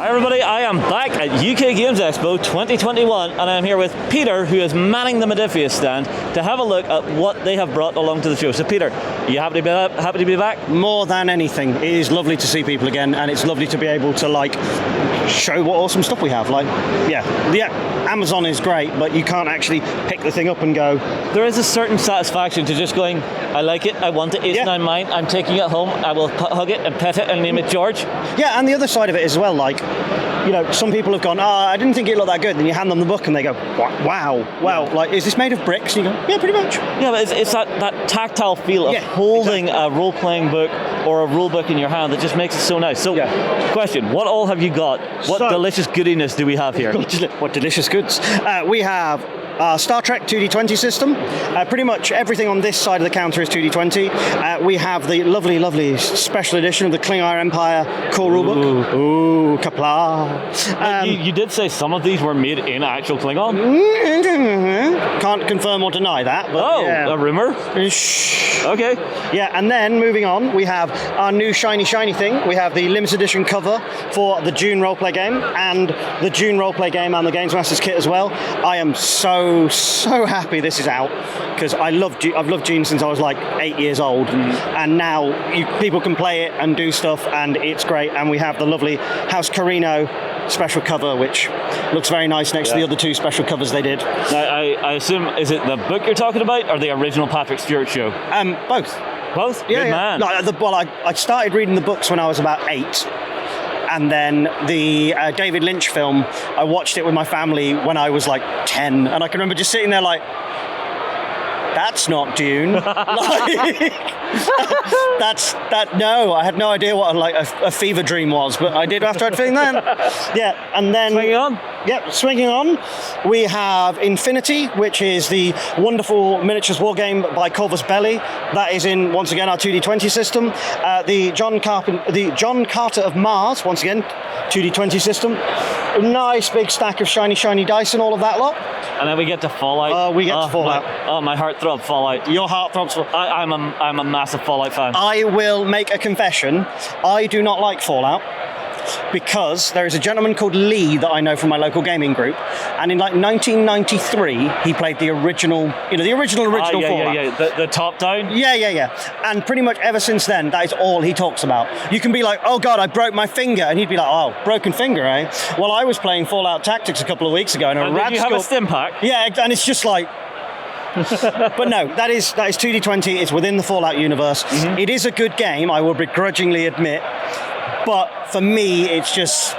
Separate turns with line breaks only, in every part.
Hi everybody, I am back at UK Games Expo 2021 and I'm here with Peter, who is manning the Modiphius stand to have a look at what they have brought along to the show. So Peter, are you happy to be back?
More than anything, it is lovely to see people again, and it's lovely to be able to show what awesome stuff we have. Amazon is great, but you can't actually pick the thing up and go.
There is a certain satisfaction to just going, I like it, I want it, it's now mine, I'm taking it home, I will hug it and pet it and name it George.
Yeah, and the other side of it as well, some people have gone, I didn't think it looked that good, and you hand them the book and they go, wow, is this made of bricks? And you go, yeah, pretty much.
Yeah, but it's that tactile feel of holding a role-playing book or a rule book in your hand that just makes it so nice. So, question, what all have you got? What delicious goodiness do we have here?
What delicious goods. We have our Star Trek 2D20 system. Pretty much everything on this side of the counter is 2D20. We have the lovely, lovely special edition of the Klingon Empire core rulebook. Ooh, kapla.
You did say some of these were made in actual Klingon?
Can't confirm or deny that. But
a rumor?
Shh.
Okay.
Yeah, and then moving on, we have our new shiny thing. We have the limited edition cover for the Dune roleplay game, and the Dune roleplay game and the Games Masters kit as well. I am so happy this is out, because I've loved Dune since I was 8 years old, and now people can play it and do stuff, and it's great. And we have the lovely House Carino special cover, which looks very nice next to the other two special covers they did.
Now, I assume, is it the book you're talking about, or the original Patrick Stewart show?
Both.
Both?
Yeah,
Good man.
I started reading the books when I was about 8. And then the David Lynch film, I watched it with my family when I was 10. And I can remember just sitting there that's not Dune. No, I had no idea what a fever dream was, but I did after I'd seen that. Yeah, and then...
Swinging on?
Yep, swinging on. We have Infinity, which is the wonderful miniatures war game by Corvus Belli. That is in, once again, our 2D20 system. The John Carter of Mars, once again, 2D20 system. A nice big stack of shiny dice and all of that lot.
And then we get to Fallout.
We get to Fallout.
My heart throbs Fallout.
Your heart throbs.
I'm a massive Fallout fan.
I will make a confession. I do not like Fallout, because there is a gentleman called Lee that I know from my local gaming group, and in 1993 he played the original Fallout.
The top down.
Yeah. And pretty much ever since then, that is all he talks about. You can be like, oh god, I broke my finger, and he'd be like, oh, broken finger, eh? Well, I was playing Fallout Tactics a couple of weeks ago, and
did you have a stim pack?
Yeah, and it's just but no, that is 2D20. It's within the Fallout universe. Mm-hmm. It is a good game, I will begrudgingly admit. But for me, it's just...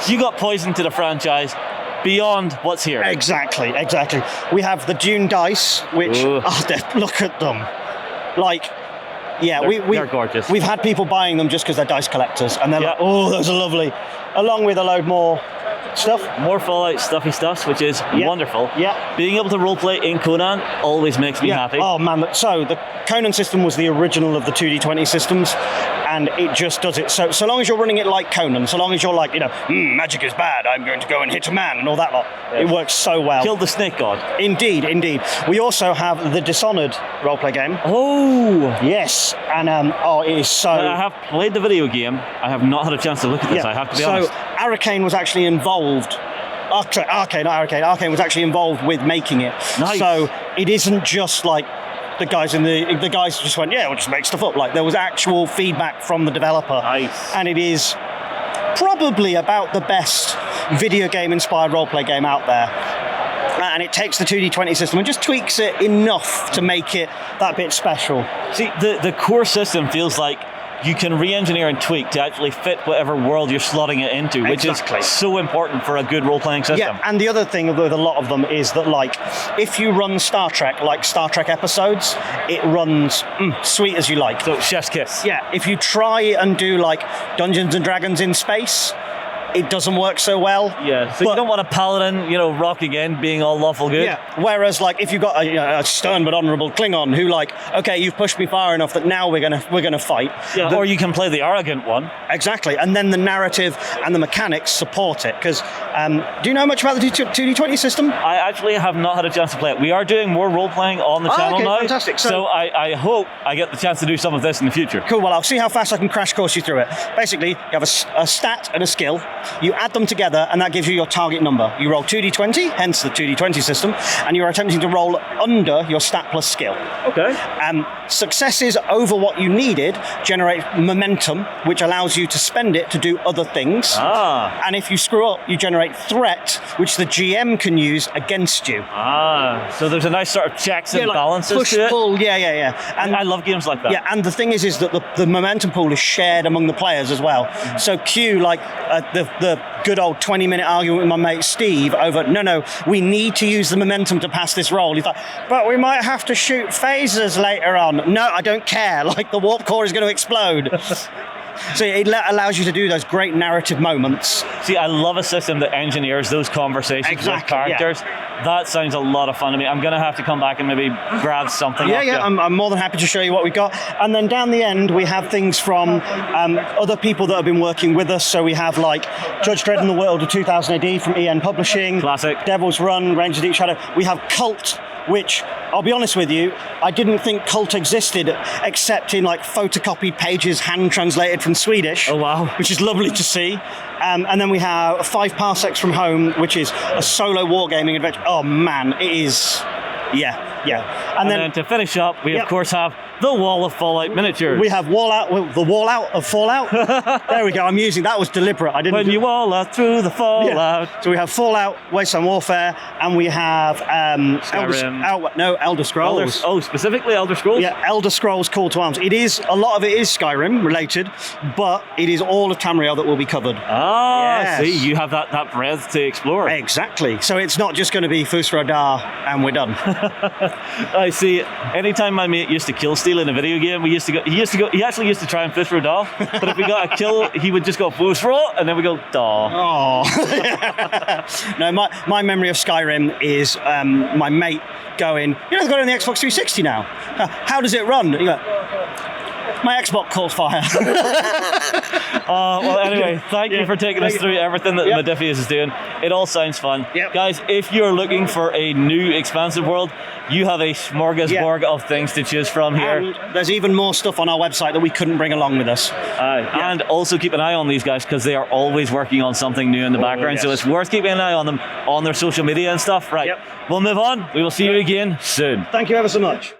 You got poison to the franchise beyond what's here.
Exactly. We have the Dune dice, which... look at them.
They're gorgeous.
We've had people buying them just because they're dice collectors, and they're those are lovely. Along with a load more stuff.
More Fallout stuffy stuffs, which is wonderful.
Yeah.
Being able to roleplay in Conan always makes me happy.
Oh man, so the Conan system was the original of the 2D20 systems, and it just does it. So long as you're running it like Conan, so long as you're magic is bad, I'm going to go and hit a man and all that lot. Yeah. It works so well.
Kill the snake god.
Indeed. We also have the Dishonored roleplay game.
Oh!
Yes, and it is so...
I have played the video game. I have not had a chance to look at this, I have to be honest.
So Arcane was actually involved. Arcane was actually involved with making it.
Nice.
So it isn't just the guys just went, we'll just make stuff up. There was actual feedback from the developer.
Nice.
And it is probably about the best video game inspired roleplay game out there. And it takes the 2D20 system and just tweaks it enough to make it that bit special.
See, the core system feels like you can re-engineer and tweak to actually fit whatever world you're slotting it into, which is so important for a good role-playing system.
Yeah, and the other thing with a lot of them is that, if you run Star Trek, Star Trek episodes, it runs sweet as you like.
So, chef's kiss.
Yeah, if you try and do, Dungeons and Dragons in space, it doesn't work so well.
Yeah, so you don't want a paladin, rock again, being all lawful good.
Yeah, whereas if you've got a stern but honourable Klingon who okay, you've pushed me far enough that now we're gonna fight.
Yeah, or you can play the arrogant one.
Exactly, and then the narrative and the mechanics support it. Because do you know much about the 2D20 system?
I actually have not had a chance to play it. We are doing more role-playing on the channel now.
Fantastic.
So I hope I get the chance to do some of this in the future.
Cool, well, I'll see how fast I can crash course you through it. Basically, you have a stat and a skill. You add them together, and that gives you your target number. You roll 2d20, hence the 2d20 system, and you're attempting to roll under your stat plus skill.
Okay.
Successes over what you needed generate momentum, which allows you to spend it to do other things. And if you screw up, you generate threat, which the GM can use against you.
So there's a nice sort of checks and balances
push,
to it.
pull,
And I love games like that.
Yeah, and the thing is that the momentum pool is shared among the players as well. So Q, like the good old 20-minute argument with my mate Steve over, no, we need to use the momentum to pass this roll. He's like, but we might have to shoot phasers later on. No, I don't care. Like, the warp core is going to explode. So it allows you to do those great narrative moments.
See, I love a system that engineers those conversations with characters. Yeah. That sounds a lot of fun to me. I'm going to have to come back and maybe grab something.
I'm more than happy to show you what we've got. And then down the end, we have things from other people that have been working with us. So we have like Judge Dredd in the World of 2000 AD from EN Publishing.
Classic.
Devil's Run, Rangers of Deep Shadow. We have Cult, which, I'll be honest with you, I didn't think Cult existed except in like photocopied pages, hand translated from Swedish.
Oh, wow.
Which is lovely to see. And then we have 5 Parsecs from Home, which is a solo wargaming adventure. Oh man, it is, yeah.
And then to finish up, we of course have the Wall of Fallout miniatures.
We have the wall out of Fallout. There we go. I'm using that was deliberate. I didn't.
When you wall out through the Fallout.
So we have Fallout, Wasteland Warfare, and we have Elder Scrolls.
Specifically Elder Scrolls.
Yeah, Elder Scrolls Call to Arms. A lot of it is Skyrim related, but it is all of Tamriel that will be covered.
See, you have that breadth to explore.
Exactly. So it's not just going to be Fusra Dar and we're done.
I see. Anytime my mate used to kill steal in a video game, he actually used to try and Fusra Dar, but if we got a kill, he would just go Fusra, and then we go Dar.
No, my memory of Skyrim is my mate going, they've got it on the Xbox 360 now. How does it run? You go, my Xbox calls fire.
Well, anyway, thank you for taking us through everything that Modiphius is doing. It all sounds fun. Guys, if you're looking for a new expansive world, you have a smorgasbord of things to choose from here.
And there's even more stuff on our website that we couldn't bring along with us.
And also keep an eye on these guys, because they are always working on something new in the background, so it's worth keeping an eye on them on their social media and stuff. We'll move on. We will see you again soon.
Thank you ever so much.